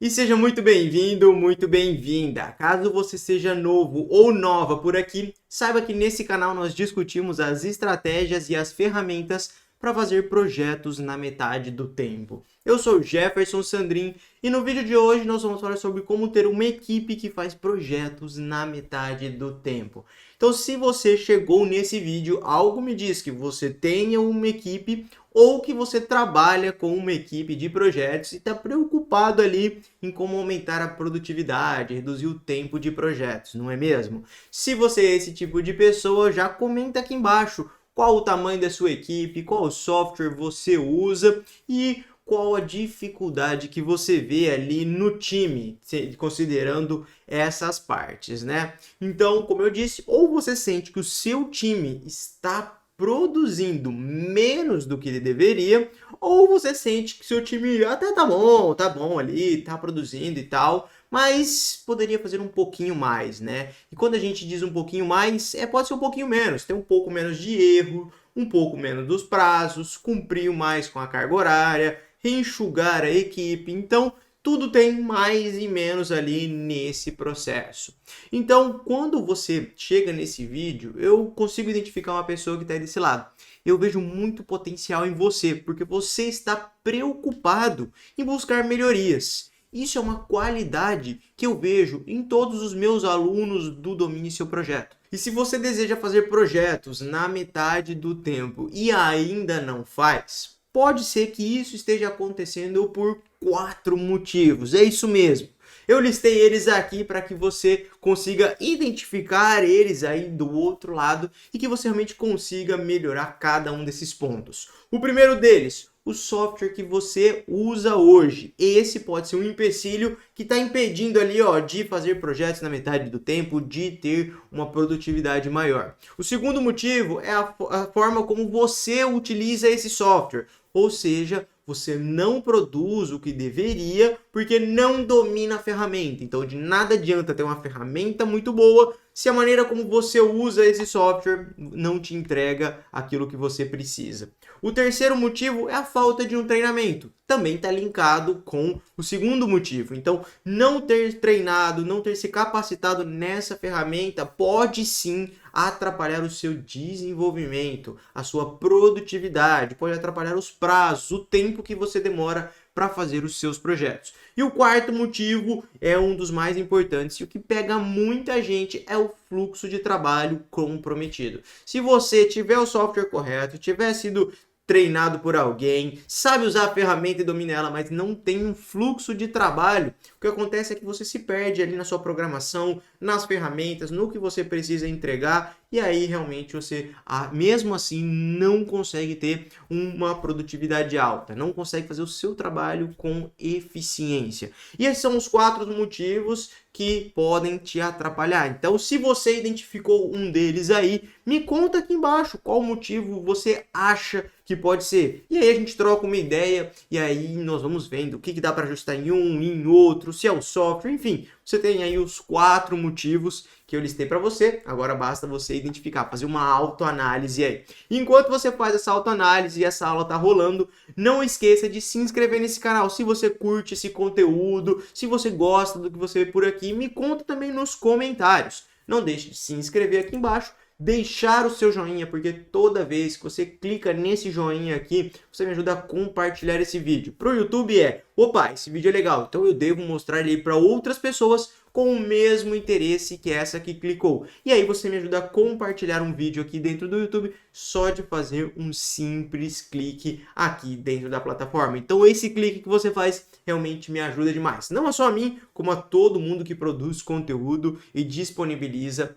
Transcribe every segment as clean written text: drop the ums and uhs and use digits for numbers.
E seja muito bem-vindo, muito bem-vinda. Caso você seja novo ou nova por aqui, saiba que nesse canal nós discutimos as estratégias e as ferramentas para fazer projetos na metade do tempo. Eu sou Jefferson Sandrin e no vídeo de hoje nós vamos falar sobre como ter uma equipe que faz projetos na metade do tempo. Então, se você chegou nesse vídeo, algo me diz que você tenha uma equipe ou que você trabalha com uma equipe de projetos e está preocupado ali em como aumentar a produtividade, reduzir o tempo de projetos, não é mesmo? Se você é esse tipo de pessoa, já comenta aqui embaixo qual o tamanho da sua equipe, qual software você usa e qual a dificuldade que você vê ali no time, considerando essas partes, né? Então, como eu disse, ou você sente que o seu time está produzindo menos do que ele deveria, ou você sente que seu time até tá bom ali, tá produzindo e tal, mas poderia fazer um pouquinho mais, né? E quando a gente diz um pouquinho mais, pode ser um pouquinho menos, ter um pouco menos de erro, um pouco menos dos prazos, cumprir mais com a carga horária, reenxugar a equipe. Então, tudo tem mais e menos ali nesse processo. Então, quando você chega nesse vídeo, eu consigo identificar uma pessoa que está desse lado. Eu vejo muito potencial em você, porque você está preocupado em buscar melhorias. Isso é uma qualidade que eu vejo em todos os meus alunos do Domine Seu Projeto. E se você deseja fazer projetos na metade do tempo e ainda não faz, pode ser que isso esteja acontecendo por 4 motivos. É isso mesmo. Eu listei eles aqui para que você consiga identificar eles aí do outro lado e que você realmente consiga melhorar cada um desses pontos. O primeiro deles, o software que você usa hoje. Esse pode ser um empecilho que está impedindo ali, de fazer projetos na metade do tempo, de ter uma produtividade maior. O segundo motivo é a forma como você utiliza esse software. Ou seja, você não produz o que deveria porque não domina a ferramenta. Então, de nada adianta ter uma ferramenta muito boa se a maneira como você usa esse software não te entrega aquilo que você precisa. O terceiro motivo é a falta de um treinamento. Também está linkado com o segundo motivo. Então, não ter treinado, não ter se capacitado nessa ferramenta pode sim atrapalhar o seu desenvolvimento, a sua produtividade, pode atrapalhar os prazos, o tempo que você demora para fazer os seus projetos. E o quarto motivo é um dos mais importantes e o que pega muita gente é o fluxo de trabalho comprometido. Se você tiver o software correto, tiver sido treinado por alguém, sabe usar a ferramenta e domina ela, mas não tem um fluxo de trabalho, o que acontece é que você se perde ali na sua programação, nas ferramentas, no que você precisa entregar, e aí realmente você, mesmo assim, não consegue ter uma produtividade alta, não consegue fazer o seu trabalho com eficiência. E esses são os 4 motivos que podem te atrapalhar. Então, se você identificou um deles aí, me conta aqui embaixo qual motivo você acha que pode ser. E aí a gente troca uma ideia e aí nós vamos vendo o que dá para ajustar em um, em outro, se é o software, enfim. Você tem aí os 4 motivos que eu listei para você. Agora basta você identificar, fazer uma autoanálise aí. Enquanto você faz essa autoanálise e essa aula tá rolando, não esqueça de se inscrever nesse canal. Se você curte esse conteúdo, se você gosta do que você vê por aqui, me conta também nos comentários. Não deixe de se inscrever aqui embaixo, deixar o seu joinha, porque toda vez que você clica nesse joinha aqui, você me ajuda a compartilhar esse vídeo. Para o YouTube opa, esse vídeo é legal, então eu devo mostrar ele para outras pessoas com o mesmo interesse que essa que clicou. E aí você me ajuda a compartilhar um vídeo aqui dentro do YouTube só de fazer um simples clique aqui dentro da plataforma. Então esse clique que você faz realmente me ajuda demais. Não só a mim, como a todo mundo que produz conteúdo e disponibiliza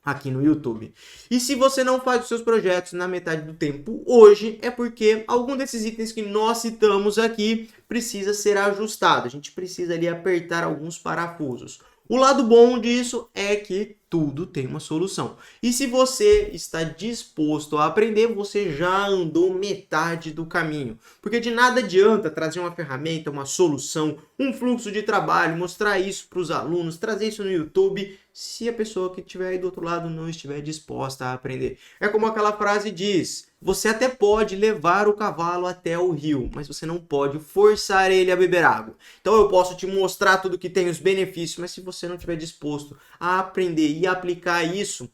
aqui no YouTube. E se você não faz os seus projetos na metade do tempo hoje, é porque algum desses itens que nós citamos aqui precisa ser ajustado. A gente precisa ali apertar alguns parafusos. O lado bom disso é que tudo tem uma solução. E se você está disposto a aprender, você já andou metade do caminho. Porque de nada adianta trazer uma ferramenta, uma solução, um fluxo de trabalho, mostrar isso para os alunos, trazer isso no YouTube, se a pessoa que estiver aí do outro lado não estiver disposta a aprender. É como aquela frase diz: você até pode levar o cavalo até o rio, mas você não pode forçar ele a beber água. Então eu posso te mostrar tudo que tem os benefícios, mas se você não estiver disposto a aprender e aplicar isso,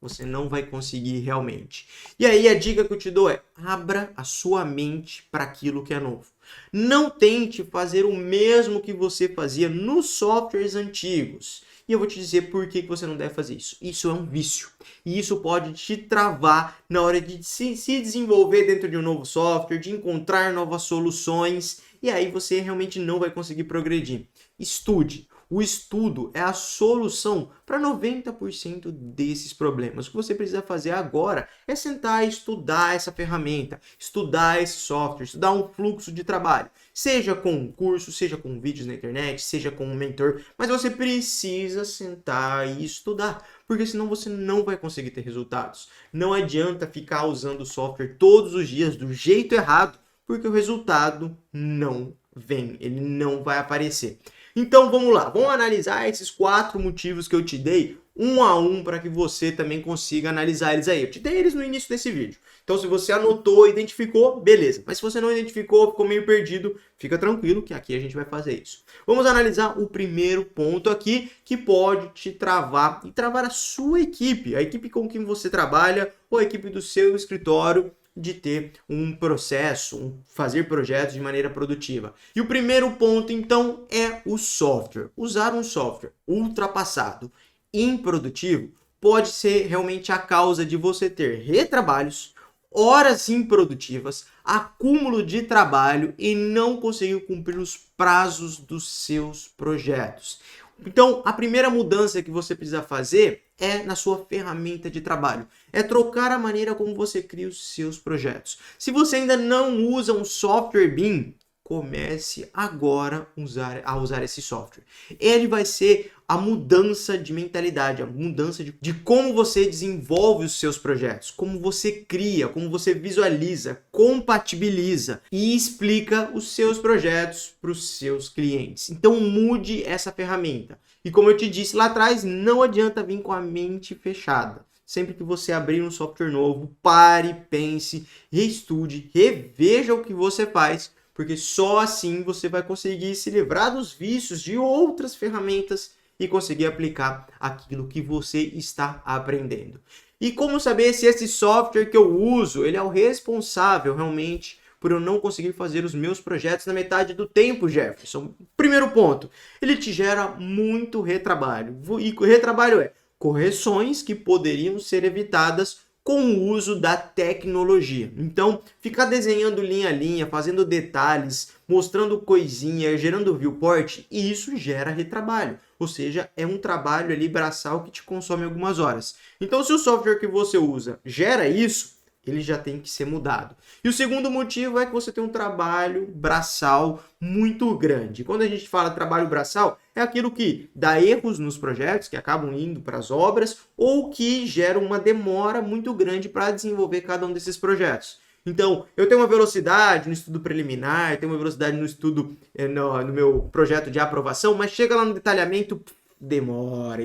você não vai conseguir realmente. E aí a dica que eu te dou é: abra a sua mente para aquilo que é novo. Não tente fazer o mesmo que você fazia nos softwares antigos. E eu vou te dizer por que você não deve fazer isso. Isso é um vício. E isso pode te travar na hora de se desenvolver dentro de um novo software, de encontrar novas soluções. E aí você realmente não vai conseguir progredir. Estude. O estudo é a solução para 90% desses problemas. O que você precisa fazer agora é sentar e estudar essa ferramenta, estudar esse software, estudar um fluxo de trabalho. Seja com um curso, seja com vídeos na internet, seja com um mentor, mas você precisa sentar e estudar, porque senão você não vai conseguir ter resultados. Não adianta ficar usando o software todos os dias do jeito errado, porque o resultado não vem, ele não vai aparecer. Então vamos lá, vamos analisar esses 4 motivos que eu te dei, um a um, para que você também consiga analisar eles aí. Eu te dei eles no início desse vídeo. Então se você anotou, identificou, beleza. Mas se você não identificou, ficou meio perdido, fica tranquilo que aqui a gente vai fazer isso. Vamos analisar o primeiro ponto aqui, que pode te travar e travar a sua equipe, a equipe com quem você trabalha ou a equipe do seu escritório, de ter um processo, fazer projetos de maneira produtiva. E o primeiro ponto, então, é o software. Usar um software ultrapassado, improdutivo, pode ser realmente a causa de você ter retrabalhos, horas improdutivas, acúmulo de trabalho e não conseguir cumprir os prazos dos seus projetos. Então, a primeira mudança que você precisa fazer é na sua ferramenta de trabalho. É trocar a maneira como você cria os seus projetos. Se você ainda não usa um software BIM, comece agora a usar esse software. Ele vai ser a mudança de mentalidade, a mudança de como você desenvolve os seus projetos, como você cria, como você visualiza, compatibiliza e explica os seus projetos para os seus clientes. Então mude essa ferramenta. E como eu te disse lá atrás, não adianta vir com a mente fechada. Sempre que você abrir um software novo, pare, pense, reestude, reveja o que você faz, porque só assim você vai conseguir se livrar dos vícios de outras ferramentas e conseguir aplicar aquilo que você está aprendendo. E como saber se esse software que eu uso, ele é o responsável realmente por eu não conseguir fazer os meus projetos na metade do tempo, Jefferson? Primeiro ponto, ele te gera muito retrabalho. E retrabalho é correções que poderiam ser evitadas com o uso da tecnologia. Então, ficar desenhando linha a linha, fazendo detalhes, mostrando coisinha, gerando viewport, isso gera retrabalho. Ou seja, é um trabalho ali braçal que te consome algumas horas. Então, se o software que você usa gera isso, ele já tem que ser mudado. E o segundo motivo é que você tem um trabalho braçal muito grande. Quando a gente fala trabalho braçal, é aquilo que dá erros nos projetos, que acabam indo para as obras, ou que gera uma demora muito grande para desenvolver cada um desses projetos. Então, eu tenho uma velocidade no estudo preliminar, tenho uma velocidade no estudo no meu projeto de aprovação, mas chega lá no detalhamento, demora.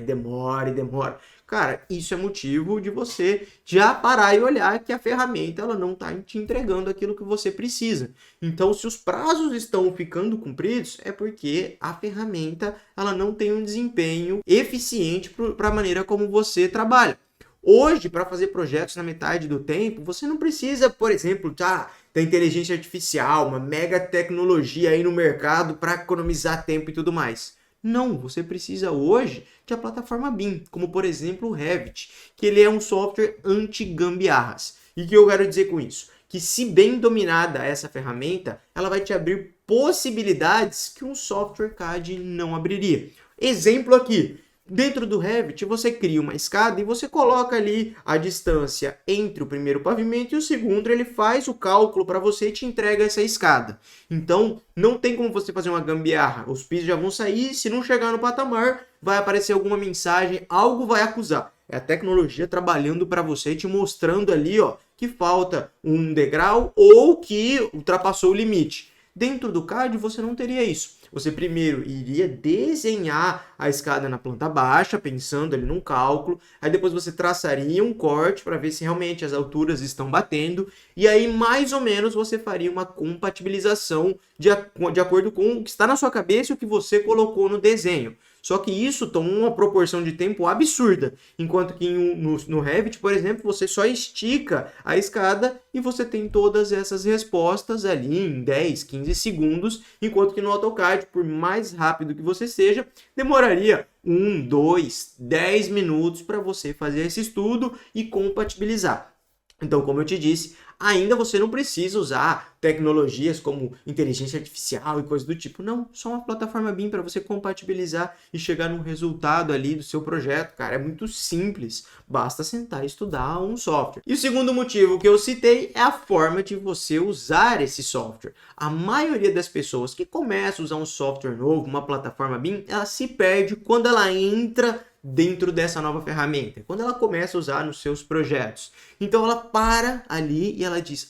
Cara, isso é motivo de você já parar e olhar que a ferramenta ela não está te entregando aquilo que você precisa. Então, se os prazos estão ficando cumpridos, é porque a ferramenta ela não tem um desempenho eficiente para a maneira como você trabalha. Hoje, para fazer projetos na metade do tempo, você não precisa, por exemplo, da inteligência artificial, uma mega tecnologia aí no mercado para economizar tempo e tudo mais. Não, você precisa hoje de a plataforma BIM, como por exemplo o Revit, que ele é um software anti-gambiarras. E o que eu quero dizer com isso? Que se bem dominada essa ferramenta, ela vai te abrir possibilidades que um software CAD não abriria. Exemplo aqui, Dentro do Revit, você cria uma escada e você coloca ali a distância entre o primeiro pavimento e o segundo, ele faz o cálculo para você e te entrega essa escada. Então, não tem como você fazer uma gambiarra. Os pisos já vão sair, se não chegar no patamar, vai aparecer alguma mensagem, algo vai acusar. É a tecnologia trabalhando para você e te mostrando ali, ó, que falta um degrau ou que ultrapassou o limite. Dentro do CAD você não teria isso. Você primeiro iria desenhar a escada na planta baixa, pensando ali num cálculo, aí depois você traçaria um corte para ver se realmente as alturas estão batendo, e aí mais ou menos você faria uma compatibilização de acordo com o que está na sua cabeça e o que você colocou no desenho. Só que isso toma uma proporção de tempo absurda, enquanto que no Revit, por exemplo, você só estica a escada e você tem todas essas respostas ali em 10, 15 segundos, enquanto que no AutoCAD, por mais rápido que você seja, demoraria 1, 2, 10 minutos para você fazer esse estudo e compatibilizar. Então, como eu te disse, ainda você não precisa usar tecnologias como inteligência artificial e coisas do tipo. Não, só uma plataforma BIM para você compatibilizar e chegar num resultado ali do seu projeto, cara. É muito simples, basta sentar e estudar um software. E o segundo motivo que eu citei é a forma de você usar esse software. A maioria das pessoas que começam a usar um software novo, uma plataforma BIM, ela se perde quando ela entra dentro dessa nova ferramenta, quando ela começa a usar nos seus projetos. Então ela para ali e ela diz,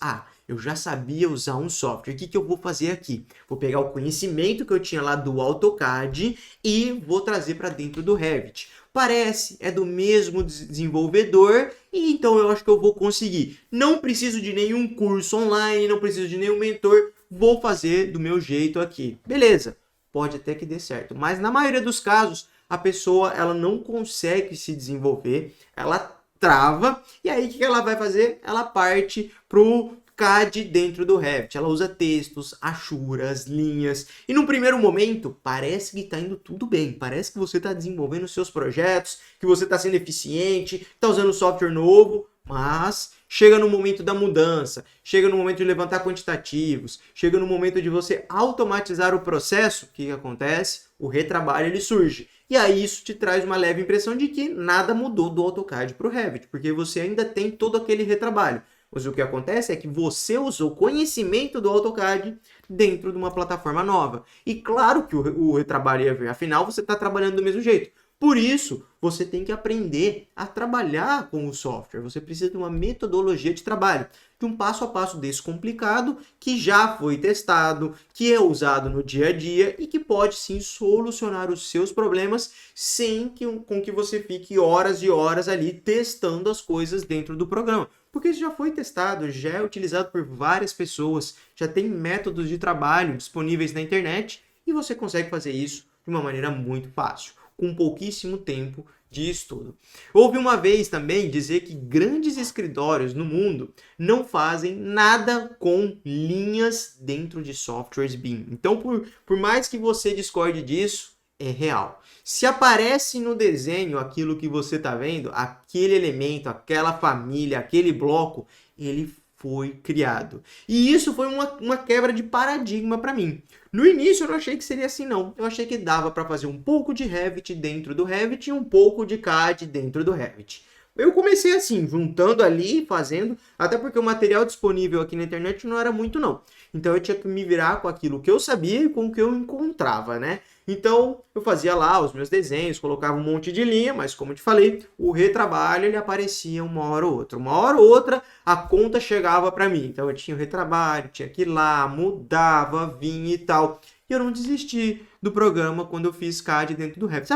eu já sabia usar um software, o que eu vou fazer aqui? Vou pegar o conhecimento que eu tinha lá do AutoCAD e vou trazer para dentro do Revit. Parece, é do mesmo desenvolvedor, e então eu acho que eu vou conseguir. Não preciso de nenhum curso online, não preciso de nenhum mentor, vou fazer do meu jeito aqui. Beleza, pode até que dê certo, mas na maioria dos casos, a pessoa ela não consegue se desenvolver, ela trava, e aí o que ela vai fazer? Ela parte pro CAD dentro do Revit. Ela usa textos, achuras, linhas, e no primeiro momento parece que está indo tudo bem, parece que você está desenvolvendo seus projetos, que você está sendo eficiente, está usando software novo, mas chega no momento da mudança, chega no momento de levantar quantitativos, chega no momento de você automatizar o processo, o que acontece? O retrabalho ele surge. E aí isso te traz uma leve impressão de que nada mudou do AutoCAD para o Revit, porque você ainda tem todo aquele retrabalho. Mas o que acontece é que você usou o conhecimento do AutoCAD dentro de uma plataforma nova. E claro que o retrabalho ia vir, afinal você está trabalhando do mesmo jeito. Por isso, você tem que aprender a trabalhar com o software. Você precisa de uma metodologia de trabalho, de um passo a passo descomplicado, que já foi testado, que é usado no dia a dia e que pode sim solucionar os seus problemas sem com que você fique horas e horas ali testando as coisas dentro do programa. Porque isso já foi testado, já é utilizado por várias pessoas, já tem métodos de trabalho disponíveis na internet e você consegue fazer isso de uma maneira muito fácil, com pouquíssimo tempo de estudo. Ouvi uma vez também dizer que grandes escritórios no mundo não fazem nada com linhas dentro de softwares BIM. Então, por mais que você discorde disso, é real. Se aparece no desenho aquilo que você está vendo, aquele elemento, aquela família, aquele bloco, ele foi criado. E isso foi uma quebra de paradigma para mim. No início eu não achei que seria assim não. Eu achei que dava para fazer um pouco de Revit dentro do Revit e um pouco de CAD dentro do Revit. Eu comecei assim, juntando ali, fazendo, até porque o material disponível aqui na internet não era muito não. Então eu tinha que me virar com aquilo que eu sabia e com o que eu encontrava, né? Então eu fazia lá os meus desenhos, colocava um monte de linha, mas como eu te falei, o retrabalho ele aparecia uma hora ou outra. Uma hora ou outra a conta chegava para mim. Então eu tinha o retrabalho, tinha que ir lá, mudava, vinha e tal. E eu não desisti do programa quando eu fiz CAD dentro do Revit.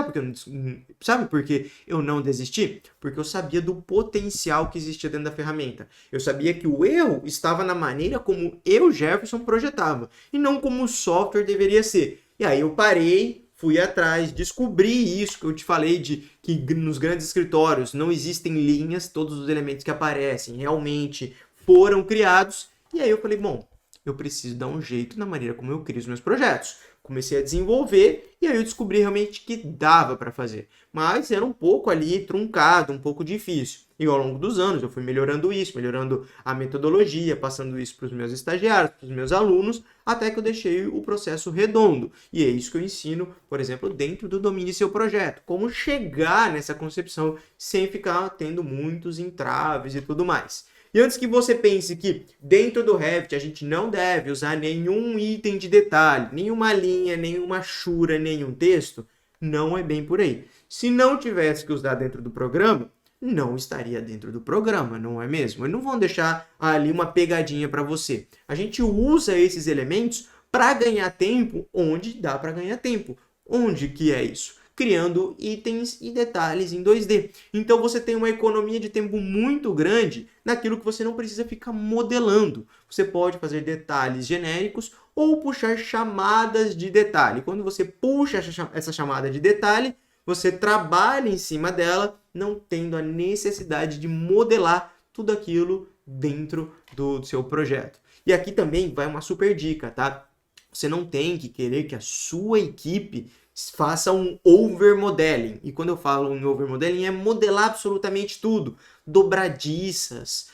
Sabe por que eu não desisti? Porque eu sabia do potencial que existia dentro da ferramenta. Eu sabia que o erro estava na maneira como eu, Jefferson, projetava, e não como o software deveria ser. E aí eu parei, fui atrás, descobri isso que eu te falei de que nos grandes escritórios não existem linhas, todos os elementos que aparecem realmente foram criados. E aí eu falei, bom, eu preciso dar um jeito na maneira como eu crio os meus projetos. Comecei a desenvolver e aí eu descobri realmente que dava para fazer. Mas era um pouco ali truncado, um pouco difícil. E ao longo dos anos eu fui melhorando isso, melhorando a metodologia, passando isso para os meus estagiários, para os meus alunos, até que eu deixei o processo redondo. E é isso que eu ensino, por exemplo, dentro do domínio seu projeto. Como chegar nessa concepção sem ficar tendo muitos entraves e tudo mais. E antes que você pense que dentro do Revit a gente não deve usar nenhum item de detalhe, nenhuma linha, nenhuma chura, nenhum texto, não é bem por aí. Se não tivesse que usar dentro do programa, não estaria dentro do programa, não é mesmo? Eles não vão deixar ali uma pegadinha para você. A gente usa esses elementos para ganhar tempo onde dá para ganhar tempo. Onde que é isso? Criando itens e detalhes em 2D. Então você tem uma economia de tempo muito grande naquilo que você não precisa ficar modelando. Você pode fazer detalhes genéricos ou puxar chamadas de detalhe. Quando você puxa essa chamada de detalhe, você trabalha em cima dela, não tendo a necessidade de modelar tudo aquilo dentro do seu projeto. E aqui também vai uma super dica, tá? Você não tem que querer que a sua equipe faça um overmodeling. E quando eu falo em overmodeling, é modelar absolutamente tudo. Dobradiças,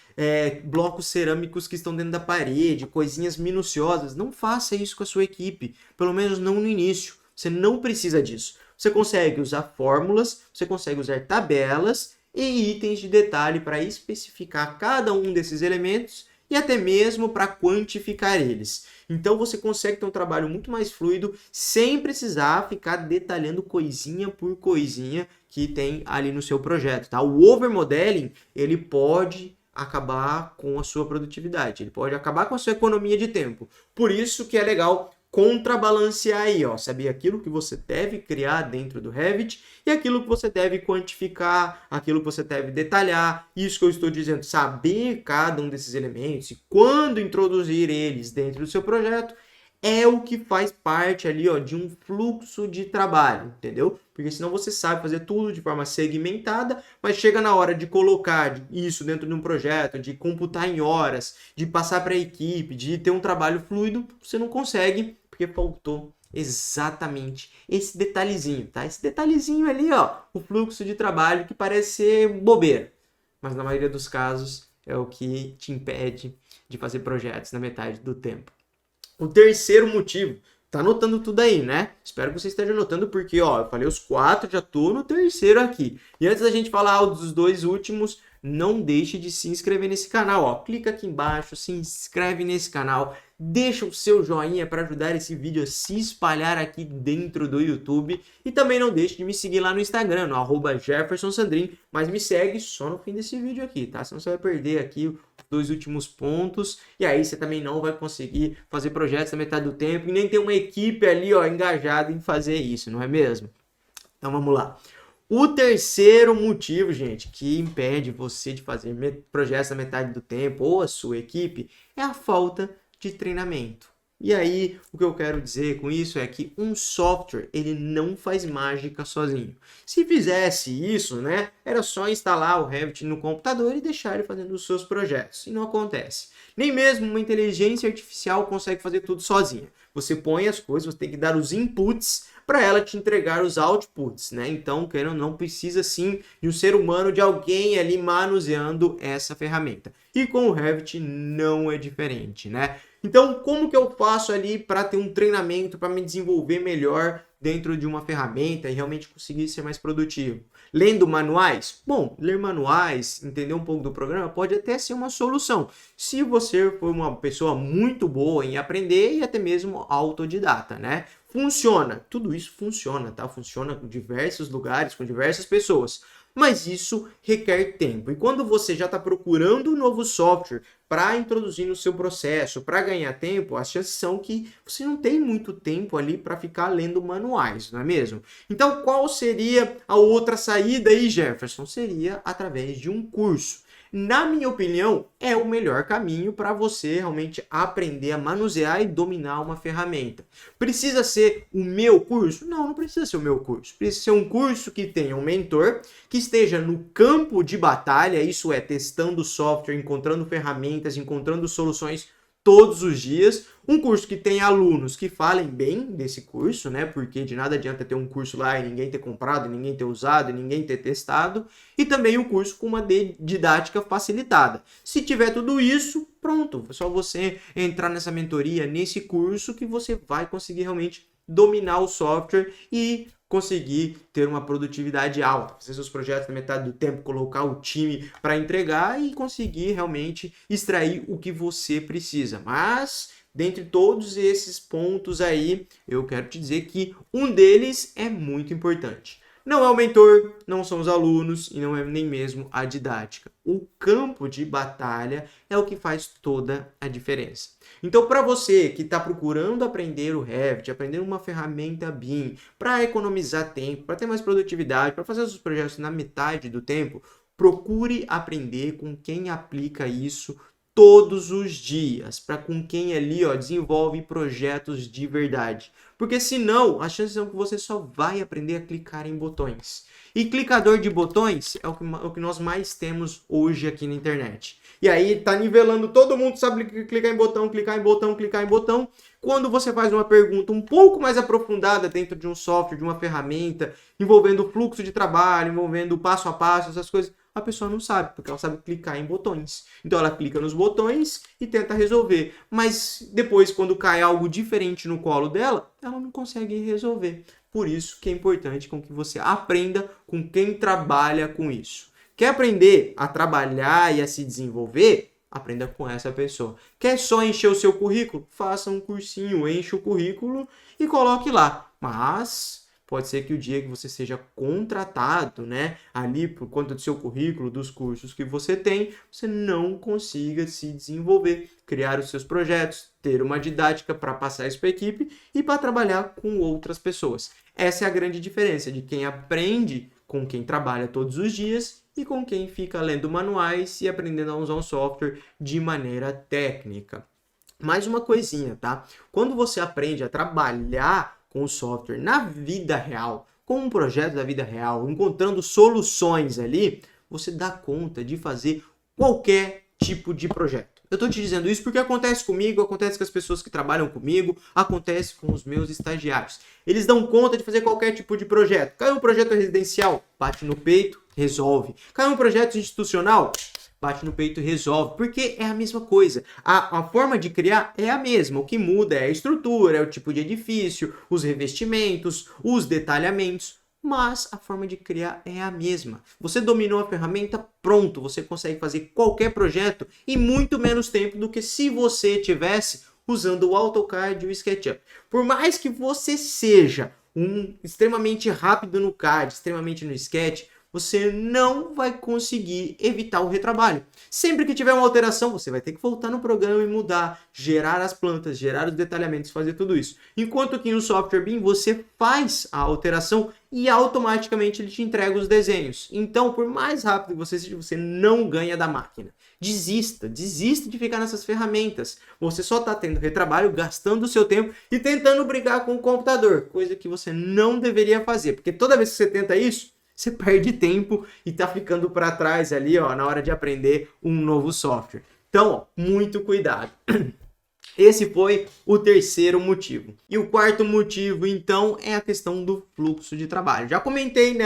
blocos cerâmicos que estão dentro da parede, coisinhas minuciosas. Não faça isso com a sua equipe, pelo menos não no início. Você não precisa disso. Você consegue usar fórmulas, você consegue usar tabelas e itens de detalhe para especificar cada um desses elementos e até mesmo para quantificar eles. Então você consegue ter um trabalho muito mais fluido sem precisar ficar detalhando coisinha por coisinha que tem ali no seu projeto, tá? O overmodeling, ele pode acabar com a sua produtividade, ele pode acabar com a sua economia de tempo. Por isso que é legal contrabalancear aí, ó, saber aquilo que você deve criar dentro do Revit e aquilo que você deve quantificar, aquilo que você deve detalhar. Isso que eu estou dizendo, saber cada um desses elementos e quando introduzir eles dentro do seu projeto é o que faz parte ali, ó, de um fluxo de trabalho, entendeu? Porque senão você sabe fazer tudo de forma segmentada, mas chega na hora de colocar isso dentro de um projeto, de computar em horas, de passar para a equipe, de ter um trabalho fluido, você não consegue, porque faltou exatamente esse detalhezinho, tá? Esse detalhezinho ali, ó, o fluxo de trabalho que parece ser bobeira, mas na maioria dos casos é o que te impede de fazer projetos na metade do tempo. O terceiro motivo, tá anotando tudo aí, né? Espero que você esteja anotando porque, ó, eu falei os 4, já tô no terceiro aqui. E antes da gente falar dos 2 últimos, não deixe de se inscrever nesse canal, ó. Clica aqui embaixo, se inscreve nesse canal, deixa o seu joinha para ajudar esse vídeo a se espalhar aqui dentro do YouTube. E também não deixe de me seguir lá no Instagram, no @JeffersonSandrin, mas me segue só no fim desse vídeo aqui, tá? Senão você vai perder aqui os 2 últimos pontos. E aí você também não vai conseguir fazer projetos na metade do tempo e nem ter uma equipe ali, ó, engajada em fazer isso, não é mesmo? Então vamos lá. O terceiro motivo, gente, que impede você de fazer projetos na metade do tempo ou a sua equipe é a falta de treinamento. E aí, o que eu quero dizer com isso é que um software, ele não faz mágica sozinho. Se fizesse isso, né, era só instalar o Revit no computador e deixar ele fazendo os seus projetos. E não acontece. Nem mesmo uma inteligência artificial consegue fazer tudo sozinha. Você põe as coisas, você tem que dar os inputs para ela te entregar os outputs, né? Então, querendo ou não, precisa sim de um ser humano, de alguém ali manuseando essa ferramenta. E com o Revit não é diferente, né? Então, como que eu faço ali para ter um treinamento, para me desenvolver melhor dentro de uma ferramenta e realmente conseguir ser mais produtivo? Lendo manuais? Bom, ler manuais, entender um pouco do programa pode até ser uma solução. Se você for uma pessoa muito boa em aprender e até mesmo autodidata, né? Funciona, tudo isso funciona, tá? Funciona em diversos lugares, com diversas pessoas. Mas isso requer tempo. E quando você já está procurando um novo software para introduzir no seu processo, para ganhar tempo, as chances são que você não tem muito tempo ali para ficar lendo manuais, não é mesmo? Então, qual seria a outra saída aí, Jefferson? Seria através de um curso. Na minha opinião, é o melhor caminho para você realmente aprender a manusear e dominar uma ferramenta. Precisa ser o meu curso? Não, não precisa ser o meu curso. Precisa ser um curso que tenha um mentor, que esteja no campo de batalha, isso é, testando software, encontrando ferramentas, encontrando soluções todos os dias, um curso que tem alunos que falem bem desse curso, né? Porque de nada adianta ter um curso lá e ninguém ter comprado, ninguém ter usado, ninguém ter testado, e também um curso com uma didática facilitada. Se tiver tudo isso, pronto, é só você entrar nessa mentoria, nesse curso, que você vai conseguir realmente dominar o software e conseguir ter uma produtividade alta, fazer seus projetos na metade do tempo, colocar o time para entregar e conseguir realmente extrair o que você precisa. Mas, dentre todos esses pontos aí, eu quero te dizer que um deles é muito importante. Não é o mentor, não são os alunos e não é nem mesmo a didática. O campo de batalha é o que faz toda a diferença. Então, para você que está procurando aprender o Revit, aprender uma ferramenta BIM, para economizar tempo, para ter mais produtividade, para fazer os projetos na metade do tempo, procure aprender com quem aplica isso todos os dias, para com quem ali desenvolve projetos de verdade. Porque senão, as chances são que você só vai aprender a clicar em botões. E clicador de botões é o que nós mais temos hoje aqui na internet. E aí tá nivelando, todo mundo sabe clicar em botão, clicar em botão, clicar em botão. Quando você faz uma pergunta um pouco mais aprofundada dentro de um software, de uma ferramenta, envolvendo fluxo de trabalho, envolvendo passo a passo, essas coisas, a pessoa não sabe, porque ela sabe clicar em botões. Então ela clica nos botões e tenta resolver. Mas depois, quando cai algo diferente no colo dela, ela não consegue resolver. Por isso que é importante com que você aprenda com quem trabalha com isso. Quer aprender a trabalhar e a se desenvolver? Aprenda com essa pessoa. Quer só encher o seu currículo? Faça um cursinho, enche o currículo e coloque lá. Mas pode ser que o dia que você seja contratado, né, ali por conta do seu currículo, dos cursos que você tem, você não consiga se desenvolver, criar os seus projetos, ter uma didática para passar isso para a equipe e para trabalhar com outras pessoas. Essa é a grande diferença de quem aprende com quem trabalha todos os dias e com quem fica lendo manuais e aprendendo a usar um software de maneira técnica. Mais uma coisinha, tá? Quando você aprende a trabalhar com o software na vida real, com um projeto da vida real, encontrando soluções ali, você dá conta de fazer qualquer tipo de projeto. Eu estou te dizendo isso porque acontece comigo, acontece com as pessoas que trabalham comigo, acontece com os meus estagiários. Eles dão conta de fazer qualquer tipo de projeto. Caiu um projeto residencial, bate no peito, resolve. Caiu um projeto institucional, bate no peito e resolve, porque é a mesma coisa. A forma de criar é a mesma. O que muda é a estrutura, é o tipo de edifício, os revestimentos, os detalhamentos, mas a forma de criar é a mesma. Você dominou a ferramenta, pronto, você consegue fazer qualquer projeto em muito menos tempo do que se você tivesse usando o AutoCAD e o SketchUp. Por mais que você seja extremamente rápido no CAD, extremamente no Sketch, você não vai conseguir evitar o retrabalho. Sempre que tiver uma alteração, você vai ter que voltar no programa e mudar, gerar as plantas, gerar os detalhamentos, fazer tudo isso. Enquanto que no software BIM você faz a alteração e automaticamente ele te entrega os desenhos. Então, por mais rápido que você seja, você não ganha da máquina. Desista de ficar nessas ferramentas. Você só está tendo retrabalho, gastando o seu tempo e tentando brigar com o computador, coisa que você não deveria fazer, porque toda vez que você tenta isso, você perde tempo e está ficando para trás ali, na hora de aprender um novo software. Então, muito cuidado. Esse foi o terceiro motivo. E o quarto motivo, então, é a questão do fluxo de trabalho. Já comentei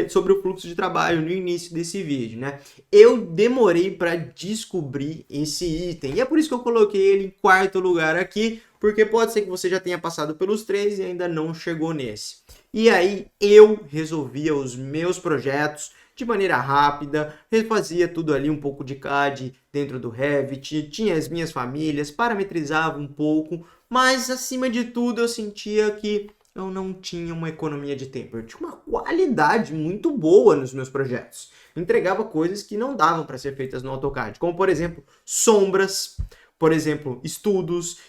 sobre o fluxo de trabalho no início desse vídeo, né? Eu demorei para descobrir esse item. E é por isso que eu coloquei ele em quarto lugar aqui, porque pode ser que você já tenha passado pelos três e ainda não chegou nesse. E aí eu resolvia os meus projetos de maneira rápida, refazia tudo ali, um pouco de CAD dentro do Revit, tinha as minhas famílias, parametrizava um pouco, mas acima de tudo eu sentia que eu não tinha uma economia de tempo, eu tinha uma qualidade muito boa nos meus projetos. Eu entregava coisas que não davam para ser feitas no AutoCAD, como por exemplo, sombras, por exemplo, estudos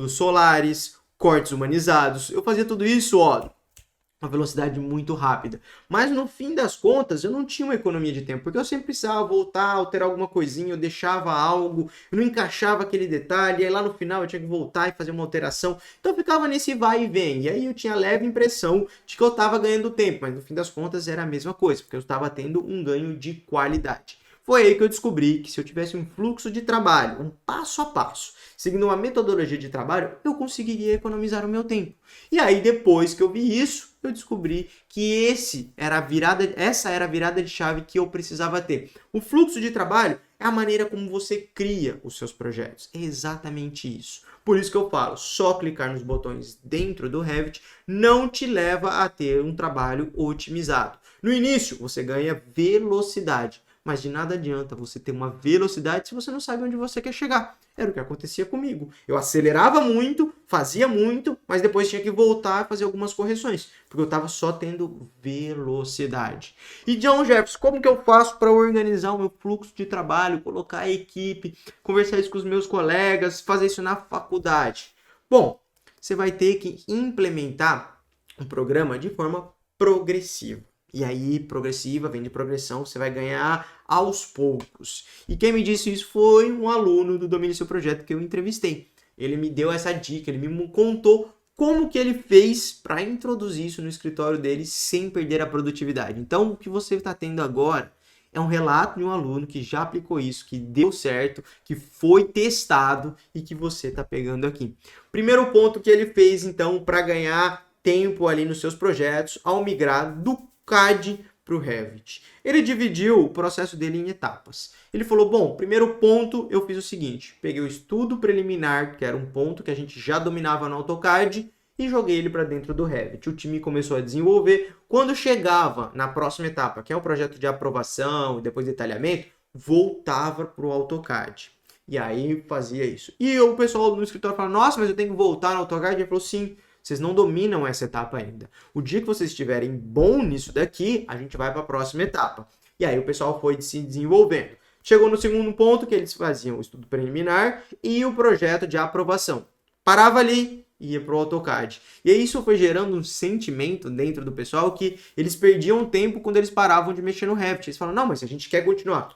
solares, cortes humanizados. Eu fazia tudo isso, uma velocidade muito rápida. Mas no fim das contas, eu não tinha uma economia de tempo, porque eu sempre precisava voltar, alterar alguma coisinha, eu deixava algo, eu não encaixava aquele detalhe, e aí lá no final eu tinha que voltar e fazer uma alteração. Então eu ficava nesse vai e vem, e aí eu tinha a leve impressão de que eu estava ganhando tempo, mas no fim das contas era a mesma coisa, porque eu estava tendo um ganho de qualidade. Foi aí que eu descobri que se eu tivesse um fluxo de trabalho, um passo a passo, seguindo uma metodologia de trabalho, eu conseguiria economizar o meu tempo. E aí, depois que eu vi isso, eu descobri que essa era a virada de chave que eu precisava ter. O fluxo de trabalho é a maneira como você cria os seus projetos. É exatamente isso. Por isso que eu falo, só clicar nos botões dentro do Revit não te leva a ter um trabalho otimizado. No início, você ganha velocidade, mas de nada adianta você ter uma velocidade se você não sabe onde você quer chegar. Era o que acontecia comigo. Eu acelerava muito, fazia muito, mas depois tinha que voltar a fazer algumas correções, porque eu estava só tendo velocidade. E John Jefferson, como que eu faço para organizar o meu fluxo de trabalho, colocar a equipe, conversar isso com os meus colegas, fazer isso na faculdade? Bom, você vai ter que implementar um programa de forma progressiva. E aí, progressiva, vem de progressão, você vai ganhar aos poucos. E quem me disse isso foi um aluno do Domine Seu Projeto que eu entrevistei. Ele me deu essa dica, ele me contou como que ele fez para introduzir isso no escritório dele sem perder a produtividade. Então, o que você está tendo agora é um relato de um aluno que já aplicou isso, que deu certo, que foi testado e que você está pegando aqui. Primeiro ponto que ele fez, então, para ganhar tempo ali nos seus projetos, ao migrar do CAD para o Revit. Ele dividiu o processo dele em etapas. Ele falou, bom, primeiro ponto eu fiz o seguinte, peguei o estudo preliminar, que era um ponto que a gente já dominava no AutoCAD, e joguei ele para dentro do Revit. O time começou a desenvolver. Quando chegava na próxima etapa, que é o projeto de aprovação e depois detalhamento, voltava para o AutoCAD. E aí fazia isso. E o pessoal no escritório falou, nossa, mas eu tenho que voltar no AutoCAD? Ele falou, sim. Vocês não dominam essa etapa ainda. O dia que vocês estiverem bom nisso daqui, a gente vai para a próxima etapa. E aí o pessoal foi se desenvolvendo. Chegou no segundo ponto, que eles faziam o estudo preliminar e o projeto de aprovação. Parava ali e ia para o AutoCAD. E aí isso foi gerando um sentimento dentro do pessoal que eles perdiam tempo quando eles paravam de mexer no Revit. Eles falaram, não, mas a gente quer continuar.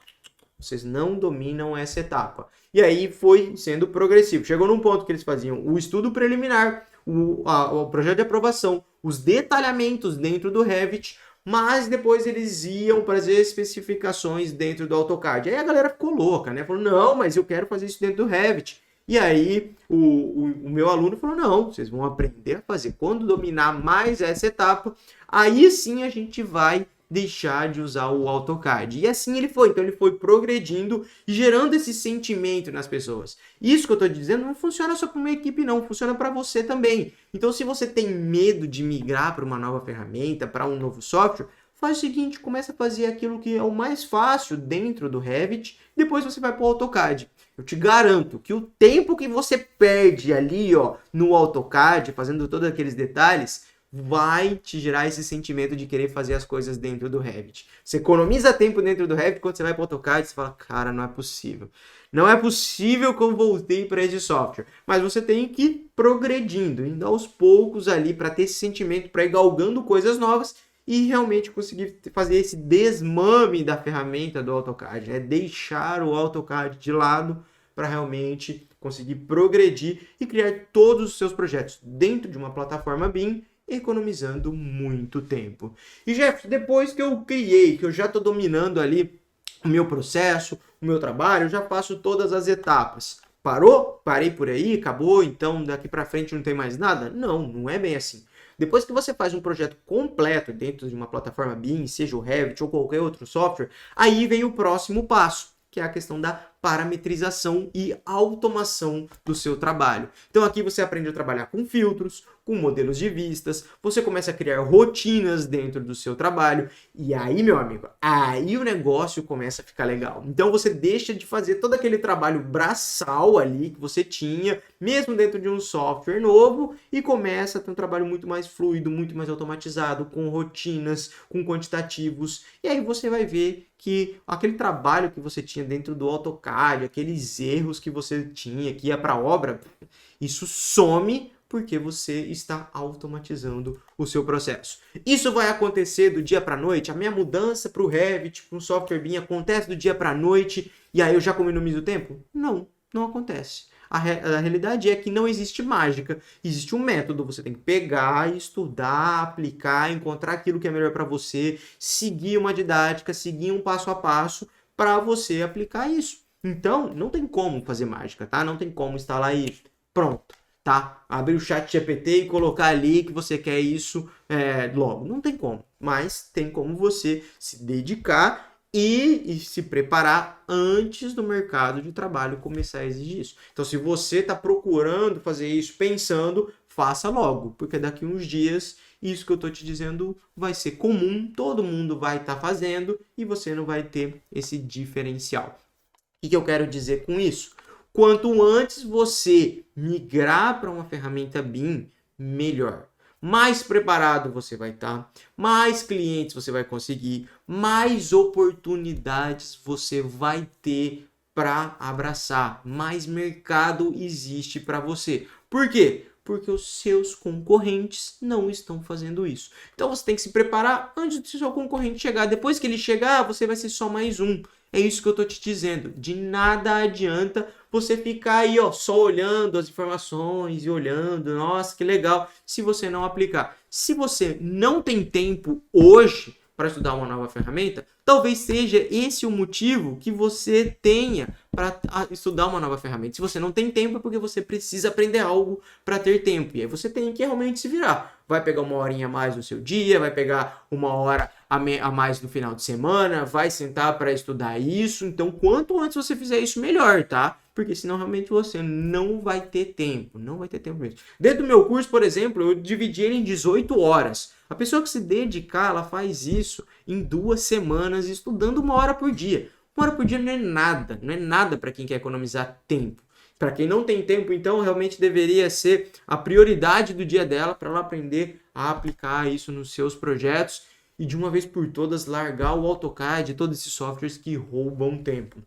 Vocês não dominam essa etapa. E aí foi sendo progressivo. Chegou num ponto que eles faziam o estudo preliminar, o projeto de aprovação, os detalhamentos dentro do Revit, mas depois eles iam fazer especificações dentro do AutoCAD. Aí a galera ficou louca, né? Falou, não, mas eu quero fazer isso dentro do Revit. E aí o meu aluno falou, não, vocês vão aprender a fazer. Quando dominar mais essa etapa, aí sim a gente vai deixar de usar o AutoCAD. E assim ele foi. Então ele foi progredindo e gerando esse sentimento nas pessoas. Isso que eu estou dizendo não funciona só para uma equipe não, funciona para você também. Então se você tem medo de migrar para uma nova ferramenta, para um novo software, faz o seguinte, começa a fazer aquilo que é o mais fácil dentro do Revit, depois você vai para o AutoCAD. Eu te garanto que o tempo que você perde ali, ó, no AutoCAD, fazendo todos aqueles detalhes, vai te gerar esse sentimento de querer fazer as coisas dentro do Revit. Você economiza tempo dentro do Revit, quando você vai para o AutoCAD, você fala, cara, não é possível. Não é possível que eu voltei para esse software. Mas você tem que ir progredindo, indo aos poucos ali para ter esse sentimento, para ir galgando coisas novas e realmente conseguir fazer esse desmame da ferramenta do AutoCAD, né? Deixar o AutoCAD de lado para realmente conseguir progredir e criar todos os seus projetos dentro de uma plataforma BIM, economizando muito tempo. E Jeff, depois que eu criei, que eu já estou dominando ali o meu processo, o meu trabalho, eu já faço todas as etapas. Parou? Parei por aí? Acabou? Então daqui para frente não tem mais nada? Não, não é bem assim. Depois que você faz um projeto completo dentro de uma plataforma BIM, seja o Revit ou qualquer outro software, aí vem o próximo passo, que é a questão da parametrização e automação do seu trabalho. Então aqui você aprende a trabalhar com filtros, com modelos de vistas, você começa a criar rotinas dentro do seu trabalho e aí, meu amigo, aí o negócio começa a ficar legal. Então você deixa de fazer todo aquele trabalho braçal ali que você tinha, mesmo dentro de um software novo, e começa a ter um trabalho muito mais fluido, muito mais automatizado, com rotinas, com quantitativos, e aí você vai ver que aquele trabalho que você tinha dentro do AutoCAD, aqueles erros que você tinha, que ia para a obra, isso some porque você está automatizando o seu processo. Isso vai acontecer do dia para a noite? A minha mudança para o Revit, para um software BIM, acontece do dia para a noite e aí eu já economizo o tempo? Não, não acontece. A realidade é que não existe mágica, existe um método, você tem que pegar, estudar, aplicar, encontrar aquilo que é melhor para você, seguir uma didática, seguir um passo a passo para você aplicar isso. Então, não tem como fazer mágica, tá? Não tem como instalar isso. Pronto, tá? Abrir o chat GPT e colocar ali que você quer isso logo. Não tem como, mas tem como você se dedicar e se preparar antes do mercado de trabalho começar a exigir isso. Então, se você está procurando fazer isso pensando, faça logo, porque daqui uns dias isso que eu estou te dizendo vai ser comum, todo mundo vai estar fazendo e você não vai ter esse diferencial. O que eu quero dizer com isso? Quanto antes você migrar para uma ferramenta BIM, melhor. Mais preparado você vai estar, mais clientes você vai conseguir, mais oportunidades você vai ter para abraçar, mais mercado existe para você. Por quê? Porque os seus concorrentes não estão fazendo isso. Então você tem que se preparar antes do seu concorrente chegar. Depois que ele chegar, você vai ser só mais um. É isso que eu tô te dizendo. De nada adianta você ficar aí, ó, só olhando as informações e olhando, nossa, que legal, se você não aplicar. Se você não tem tempo hoje para estudar uma nova ferramenta, talvez seja esse o motivo que você tenha para estudar uma nova ferramenta. Se você não tem tempo, é porque você precisa aprender algo para ter tempo. E aí você tem que realmente se virar. Vai pegar uma horinha a mais no seu dia, vai pegar uma hora a mais no final de semana, vai sentar para estudar isso. Então, quanto antes você fizer isso, melhor, tá? Porque senão realmente você não vai ter tempo. Não vai ter tempo mesmo. Dentro do meu curso, por exemplo, eu dividi ele em 18 horas. A pessoa que se dedicar, ela faz isso em 2 semanas, estudando 1 hora por dia. 1 hora por dia não é nada para quem quer economizar tempo. Para quem não tem tempo, então, realmente deveria ser a prioridade do dia dela para ela aprender a aplicar isso nos seus projetos e de uma vez por todas largar o AutoCAD e todos esses softwares que roubam tempo.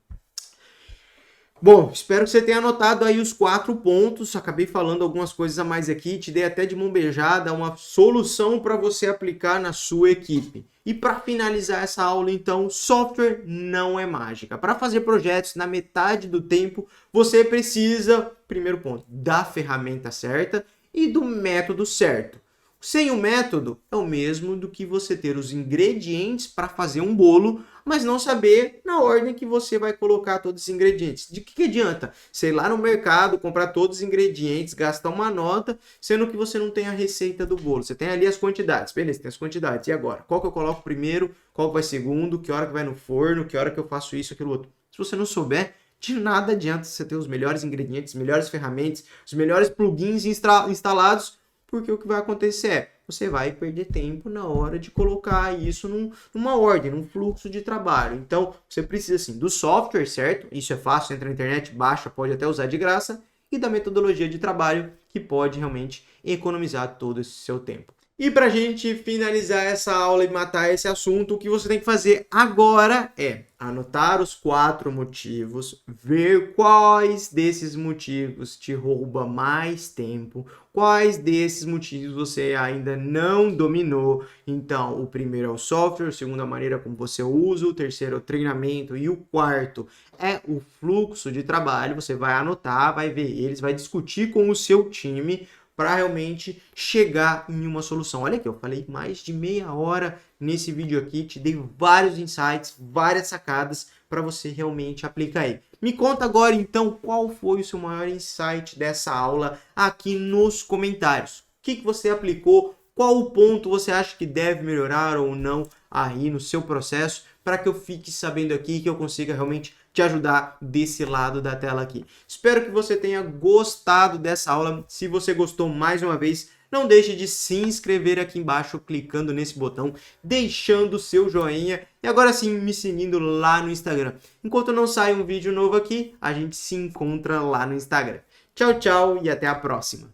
Bom, espero que você tenha anotado aí os 4 pontos. Acabei falando algumas coisas a mais aqui, te dei até de mão beijada uma solução para você aplicar na sua equipe. E para finalizar essa aula, então, software não é mágica. Para fazer projetos na metade do tempo, você precisa, primeiro ponto, da ferramenta certa e do método certo. Sem o método, é o mesmo do que você ter os ingredientes para fazer um bolo, mas não saber na ordem que você vai colocar todos os ingredientes. De que adianta? Você ir lá no mercado, comprar todos os ingredientes, gastar uma nota, sendo que você não tem a receita do bolo. Você tem ali as quantidades. Beleza, tem as quantidades. E agora? Qual que eu coloco primeiro? Qual que vai segundo? Que hora que vai no forno? Que hora que eu faço isso, aquilo outro? Se você não souber, de nada adianta você ter os melhores ingredientes, as melhores ferramentas, os melhores plugins instalados, porque o que vai acontecer é, você vai perder tempo na hora de colocar isso numa ordem, num fluxo de trabalho. Então, você precisa, assim, do software, certo? Isso é fácil, entra na internet, baixa, pode até usar de graça. E da metodologia de trabalho, que pode realmente economizar todo esse seu tempo. E para a gente finalizar essa aula e matar esse assunto, o que você tem que fazer agora é anotar os 4 motivos, ver quais desses motivos te rouba mais tempo, quais desses motivos você ainda não dominou. Então, o primeiro é o software, o segundo é a maneira como você usa, o terceiro é o treinamento e o quarto é o fluxo de trabalho. Você vai anotar, vai ver eles, vai discutir com o seu time para realmente chegar em uma solução. Olha aqui, eu falei mais de meia hora nesse vídeo aqui, te dei vários insights, várias sacadas para você realmente aplicar aí. Me conta agora então qual foi o seu maior insight dessa aula aqui nos comentários. O que você aplicou? Qual o ponto você acha que deve melhorar ou não aí no seu processo, para que eu fique sabendo aqui, que eu consiga realmente te ajudar desse lado da tela aqui. Espero que você tenha gostado dessa aula. Se você gostou, mais uma vez, não deixe de se inscrever aqui embaixo, clicando nesse botão, deixando o seu joinha e agora sim me seguindo lá no Instagram. Enquanto não sai um vídeo novo aqui, a gente se encontra lá no Instagram. Tchau, tchau e até a próxima.